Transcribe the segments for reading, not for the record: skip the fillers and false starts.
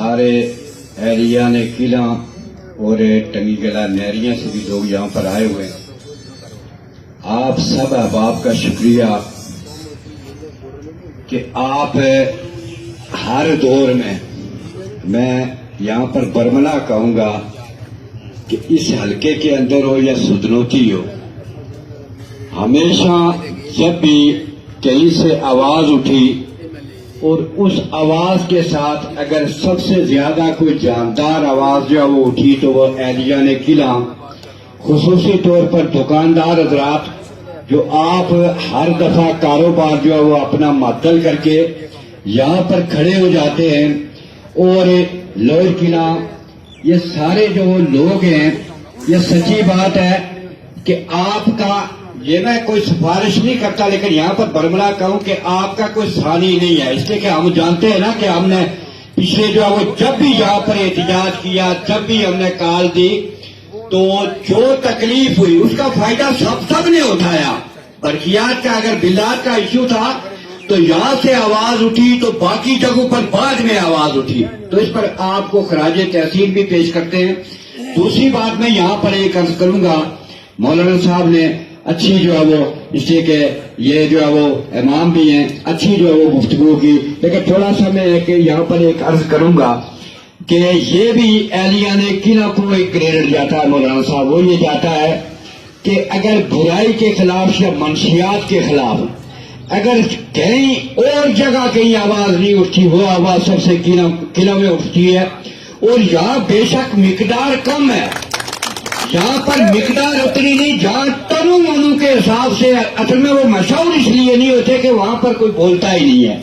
سارے اہلیان قلعہ اور ٹنگی گلا نہریاں سے بھی لوگ یہاں پر آئے ہوئے ہیں. آپ سب احباب کا شکریہ کہ آپ ہر دور میں یہاں پر برملا کہوں گا کہ اس حلقے کے اندر ہو یا سدنوتی ہو، ہمیشہ جب بھی کہیں سے آواز اٹھی اور اس آواز کے ساتھ اگر سب سے زیادہ کوئی جاندار آواز جو وہ اٹھی تو وہ اہلیان قلعہ، خصوصی طور پر دکاندار حضرات جو آپ ہر دفعہ کاروبار جو ہے وہ اپنا معطل کر کے یہاں پر کھڑے ہو جاتے ہیں، اور لوہر قلعہ یہ سارے جو لوگ ہیں، یہ سچی بات ہے کہ آپ کا، یہ میں کوئی سفارش نہیں کرتا لیکن یہاں پر برملا کہوں کہ آپ کا کوئی ثانی نہیں ہے، اس لیے کہ ہم جانتے ہیں نا کہ ہم نے پچھلے جو ہے وہ جب بھی یہاں پر احتجاج کیا، جب بھی ہم نے کال دی تو جو تکلیف ہوئی اس کا فائدہ سب نے اٹھایا. برقیات کا اگر بلات کا ایشو تھا تو یہاں سے آواز اٹھی تو باقی جگہوں پر بعد میں آواز اٹھی، تو اس پر آپ کو خراج تحسین بھی پیش کرتے ہیں. دوسری بات میں یہاں پر ایک عرض کروں گا، مولانا صاحب نے اچھی جو ہے وہ، اس لیے کہ یہ جو ہے وہ امام بھی ہیں، اچھی جو ہے وہ گفتگو کی، لیکن تھوڑا سا میں یہاں پر ایک عرض کروں گا کہ یہ بھی اہلیان قلعہ کو ایک کریڈٹ جاتا ہے مولانا صاحب، وہ یہ جاتا ہے کہ اگر برائی کے خلاف یا منشیات کے خلاف اگر کہیں اور جگہ کہیں آواز نہیں اٹھتی، وہ آواز سب سے قلعہ میں اٹھتی ہے. اور یہاں بے شک مقدار کم ہے، یہاں پر مقدار اتنی نہیں جہاں تنو منو کے حساب سے، اصل میں وہ مشہور اس لیے نہیں ہوتے کہ وہاں پر کوئی بولتا ہی نہیں ہے.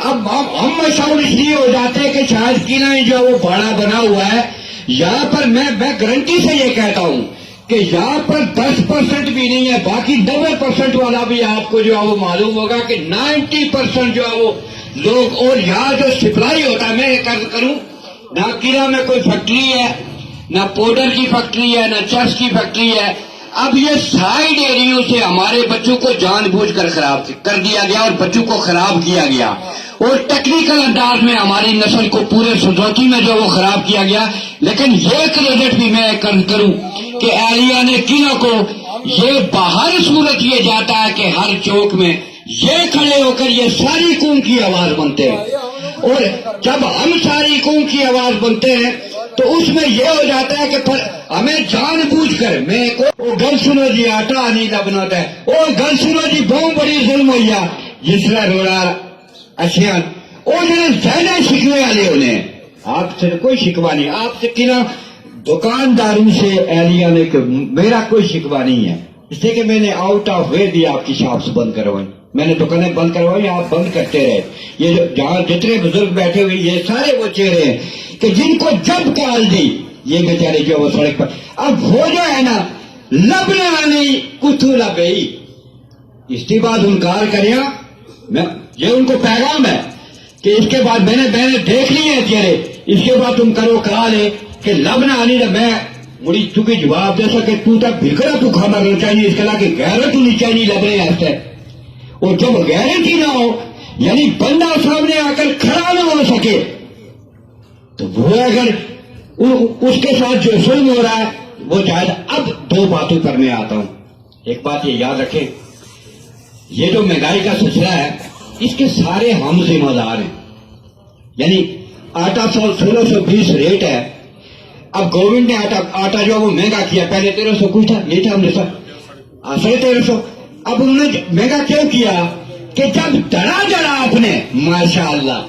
اب ہم مشہور اس لیے ہو جاتے ہیں کہ شاید قلعہ جو ہے وہ بڑا بنا ہوا ہے. یہاں پر میں گارنٹی سے یہ کہتا ہوں کہ یہاں پر 10% بھی نہیں ہے، باقی 90% والا بھی آپ کو جو ہے وہ معلوم ہوگا کہ 90% جو ہے وہ لوگ. اور یہاں جو سپلائی ہوتا ہے، میں ایک عرض کروں، نہ قلعہ میں کوئی فیکٹری ہے، نہ پاؤڈر کی فیکٹری ہے، نہ چرس کی فیکٹری ہے. اب یہ سائیڈ ایریوں سے ہمارے بچوں کو جان بوجھ کر خراب کر دیا گیا اور بچوں کو خراب کیا گیا، اور ٹیکنیکل انداز میں ہماری نسل کو پورے سوسائٹی میں جو وہ خراب کیا گیا. لیکن یہ کریڈٹ بھی میں کروں کہ اہلیان قلعہ کو یہ باہر صورت یہ جاتا ہے کہ ہر چوک میں یہ کھڑے ہو کر یہ ساری قوم کی آواز بنتے ہیں، اور جب ہم ساری قوم کی آواز بنتے ہیں تو اس میں یہ ہو جاتا ہے کہ ہمیں جان بوجھ کر میں وہ گل سنو جی آٹا نہیں لبنا ہے، وہ گل سنو جی بہت بڑی ظلم ہوئی ہے جس طرح روڑا اشیاء، وہ جو زیادہ شکوے والے انہیں، آپ سے کوئی شکوا نہیں، آپ سے قلعہ دکانداروں سے اہلیان نے کہ میرا کوئی شکوا نہیں ہے، اس لیے کہ میں نے آؤٹ آف وے بھی آپ کی شاپس بند کروائی، میں نے دکانیں بند کروائی، آپ بند کرتے رہے. یہ جہاں جتنے بزرگ بیٹھے ہوئے یہ سارے وہ چہرے ہیں کہ جن کو جب کال دی یہ بیچارے جو وہ سڑک پر، اب وہ جو ہے نا لبنا نہیں کتھو لبئی، اس کے بعد انکار کریا، یہ ان کو پیغام ہے کہ اس کے بعد میں نے دیکھ لی ہے چہرے، اس کے بعد تم کرو کال ہے کہ لبنا نہیں، میں مڑی چونکہ جواب دے سکے تو تک بھکڑا تو کھانا رہنا چاہیے، اس کے علاوہ کہ غیرت ہونی چاہیے لبنے ایسے. اور جب غیرت ہی نہ ہو، یعنی بندہ سامنے آ کر کھڑا نہ ہو سکے، تو وہ اگر اس کے ساتھ جو ظلم ہو رہا ہے وہ جائز. اب دو باتوں پر میں آتا ہوں. ایک بات یہ یاد رکھیں، یہ جو مہنگائی کا سلسلہ ہے اس کے سارے ہم ذمہ دار ہیں. یعنی آٹا 1620 ریٹ ہے، اب گورنمنٹ نے آٹا جو ہے وہ مہنگا کیا، پہلے 1300 کچھ تھا، یہ تھا ہم نے سب 1350. اب انہوں نے مہنگا کیوں کیا کہ جب دڑا آپ نے ماشاءاللہ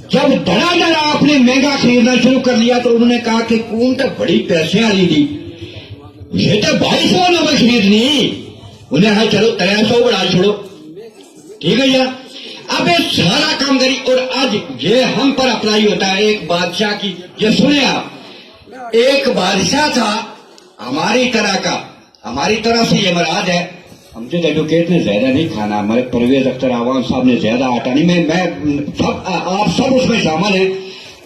جب دڑا آپ نے مہنگا خریدنا شروع کر لیا تو انہوں نے کہا کہ کون تو بڑی پیسے والی دی، یہ تو 2200 نمبر خریدنی، انہیں کہا چلو 1300 بڑھا چھوڑو، ٹھیک ہے یا. اب یہ سارا کام کری، اور آج یہ ہم پر اپلائی ہوتا ہے. ایک بادشاہ کی یہ سنے آپ، ایک بادشاہ تھا ہماری طرح کا، ہماری طرح سے یہ مراد ہے، ہم سے ایڈوکیٹ نے زیادہ نہیں کھانا، ہمارے پرویز اختر عوام صاحب نے زیادہ آٹا نہیں، میں سب آپ سب اس میں شامل ہیں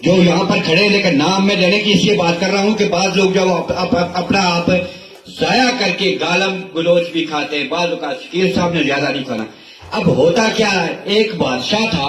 جو یہاں پر کھڑے ہیں، لیکن نام میں لینے کی اس لیے بات کر رہا ہوں کہ بعض لوگ جو اپنا آپ ضائع کر کے گالم گلوچ بھی کھاتے ہیں، بعض اوقات شکیل صاحب نے زیادہ نہیں کھانا. اب ہوتا کیا ہے، ایک بادشاہ تھا،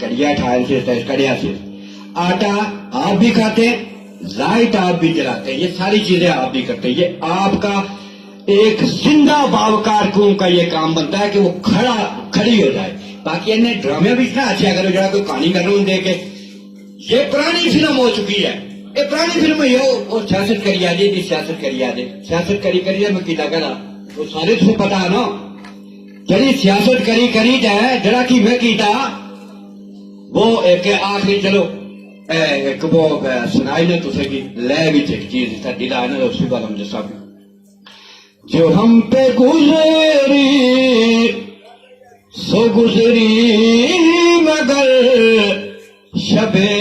کڑیا ٹھائر سے کڑیا سے آٹا آپ بھی کھاتے ہیں, لائٹ آپ بھی جلاتے ہیں, یہ ساری چیزیں آپ بھی کرتے ہیں. یہ آپ کا ایک زندہ باوقار کون کا یہ کام بنتا ہے کہ وہ کھڑی ہو جائے. باقی انہیں ڈرامے بھی اتنا اچھا کرو جڑا کوئی کہانی کر رہا ہوں دے کے. یہ پرانی فلم ہو چکی ہے, یہ پرانی فلم ہے. وہ سیاست کری آ جائے جی, سیاست کری آ جائے, سیاست کری جائے. میں کیتا کرا وہ سارے تو پتا ہے نا, جڑی سیاست کری جائے جڑا کی میں کیتا وہ ایک آخری چلو ایک وہ سنائی نے تسے کی لے بھی ایک چیز تھا دلا ہے نا اس کے بعد ہم جیسا بھی جو ہم پہ گزری سو گزری مگر شبے